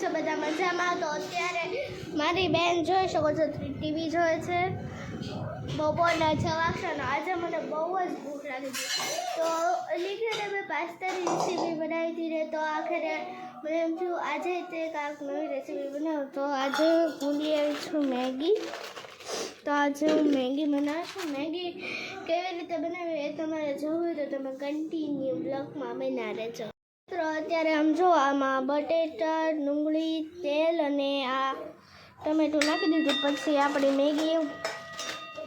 છો બધા મજામાં? તો અત્યારે મારી બેન જોઈ શકો છો ટીવી જોવે છે બપોરના 6 વાગ્યાના. આજે મને બહુ જ ભૂખ લાગી હતી તો લીધે મેં પાસ્તાની રેસીપી બનાવી હતી ને તો આખરે મને એમ થયું આજે તે કાંઈક નવી રેસીપી બનાવું. તો આજે ભૂલી આવી છું મેગી. તો આજે હું મેગી બનાવું છું. મેગી કેવી રીતે બનાવી એ તમારે જોવું હોય તો તમે કન્ટિન્યુ બ્લોગમાં બના રહેજો. તો અત્યારે આમ જો આમાં બટેટા, ડુંગળી, તેલ અને આ ટમેટું નાખી દીધું. પછી આપણી મેગી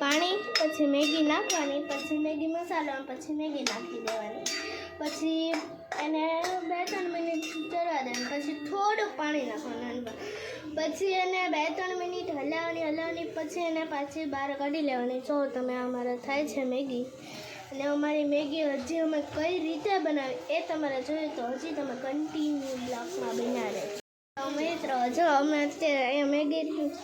પાણી, પછી મેગી નાખવાની, પછી મેગી મસાલો, પછી મેગી નાખી દેવાની. પછી એને 2-3 મિનિટ ચડવા દેવાની. પછી થોડુંક પાણી નાખવાનું. પછી એને 2-3 મિનિટ હલાવવાની. પછી એને પાછી બહાર કાઢી લેવાની. જો તમે અમારે થાય છે મેગી. અને અમારી મેગી હજી અમે કઈ રીતે બનાવી એ તમારે જોઈએ તો હજી તમે કન્ટિન્યુ બ્લોગમાં બના રહે. મિત્રો જો અમે અત્યારે અહીંયા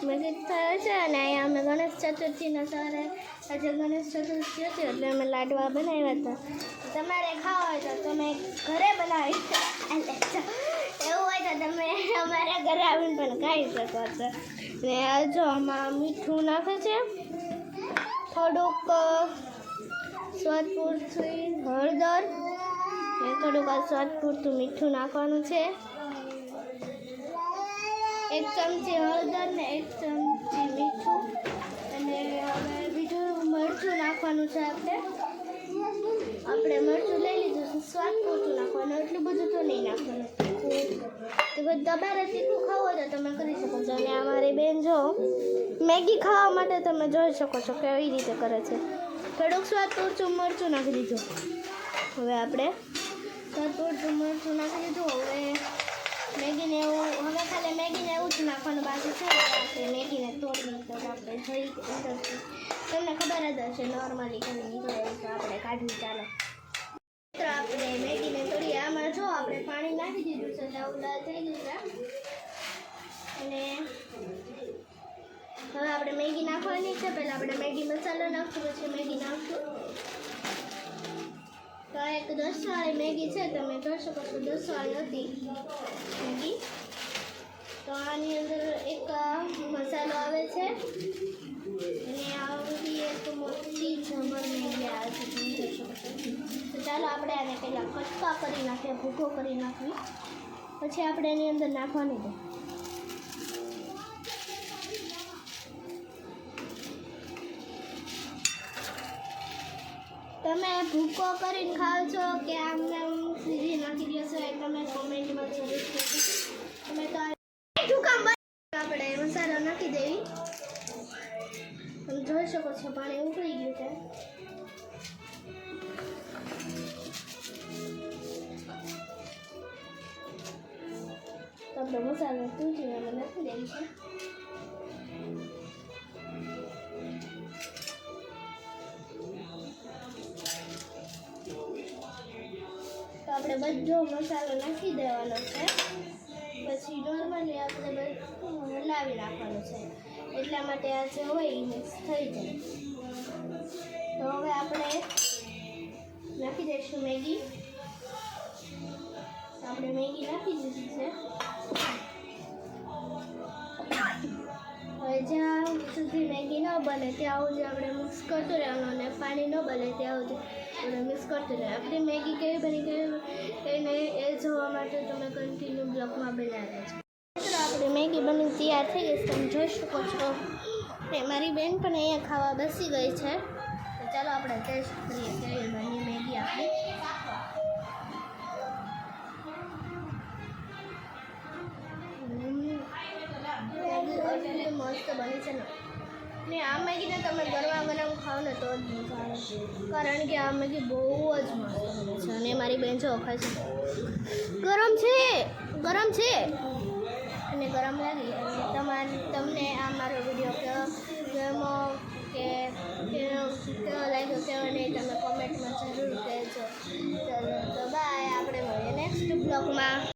મેગી થાય છે અને અહીંયા અમે ગણેશ ચતુર્થીના સવારે આજે ગણેશ ચતુર્થી હતી એટલે અમે લાડવા બનાવ્યા હતા. તમારે ખાવા હોય તો તમે ઘરે બનાવી એવું હોય તો તમે અમારા ઘરે આવીને પણ ખાઈ શકો છો. ને જો આમાં મીઠું નાખે છે, થોડુંક સ્વાદ પૂરતું હળદર, ને થોડુંક સ્વાદ પૂરતું મીઠું નાખવાનું છે. 1 ચમચી હળદર ને 1 ચમચી મીઠું. અને હવે બીજું મરચું નાખવાનું છે. આપણે મરચું લઈ લીધું છે, સ્વાદ પૂરતું નાખવાનું, એટલું બધું તો નહીં નાખવાનું. તો તમારે તીખું ખાવું હોય તો તમે કરી શકો છો. અને અમારી બેન જો મેગી ખાવા માટે તમે જોઈ શકો છો કેવી રીતે કરે છે. થોડુંક સ્વાદ પૂરતું મરચું નાખી દીધું. હવે આપણે સ્વાદ પૂરતું મરચું નાખી દીધું. હવે મેગીને ખાલી મેગીને એવું જ નાખવાનું બાકી છે. આપણે મેગીને તોડી તો આપણે જોઈ અંદરથી તમને ખબર જ હશે નોર્મલી કેવી નીકળે તો આપણે કાઢવી ચાલો. તો આપણે મેગીને તોડી આમાં જો આપણે પાણી નાખી દીધું છે એટલે આવું લાલ થઈ ગયું છે. અને હવે આપણે મેગી નાખવાની છે. પહેલાં આપણે મેગી મસાલો નાખશું, પછી મેગી નાખશું. તો એક 10 વાળી મેગી છે, તમે જોઈ શકો છો 10 વાળી હતી મેગી. તો આની અંદર એક મસાલો આવે છે અને આવી એક મોટી જબર મેગી આવે છે, તમે જોઈ શકો છો. તો ચાલો આપણે આને પહેલાં કટકા કરી નાખીએ, ભૂકો કરી નાખીએ, પછી આપણે એની અંદર નાખવાની છે. તમે ભૂકો કરીને ખાઓ છો કે આમને સીધી નાખી દો છો એ તમે કોમેન્ટમાં જરૂર કહેજો. તમે તો આપણે મસાલો નાખી દેવી. તમે જોઈ શકો છો પાણી ઉકળી ગયું છે. તો આપણે મસાલો તૂટીને નાખી દેવી છે. આપણે બધો મસાલો નાખી દેવાનો છે. પછી નોર્મલી આપણે બધું હલાવી નાખવાનું છે, એટલા માટે આ જે હોય એ મિક્સ થઈ જાય. તો હવે આપણે નાખી દઈશું મેગી. આપણે મેગી નાખી દીધી છે. હવે જ્યાં સુધી મેગી ન બને ત્યાં સુધી આપણે મિક્સ કરતું રહેવાનું અને પાણી ન બને ત્યાં સુધી આપણે મિક્સ કરતું રહે. આપણી મેગી કેવી બની એને એ જોવા માટે તમે કન્ટિન્યુ બ્લોગમાં બનાવે છે. તો આપણી મેગી બની તૈયાર થઈ ગઈ, તમે જોઈ શકો છો. ને મારી બેન પણ અહીંયા ખાવા બેસી ગઈ છે. તો ચાલો આપણે ટેસ્ટ કરીએ કેવી બની મેગી આપણી. મસ્ત બની છે ને આ મેગીને તમે ગરમા ગરમ ખાઓ ને તો જ મજા આવે, કારણ કે આ મેગી બહુ જ મસ્ત બને છે. અને મારી બેન જો ખાય છે ગરમ છે અને ગરમ લાગી. તમને આ મારો વિડીયો ગમો કે કેવો લાગ્યો કેવો નહીં તમે કોમેન્ટમાં જરૂર કહેજો. ચાલો તો બાય, આપણે મળીએ નેક્સ્ટ બ્લોગમાં.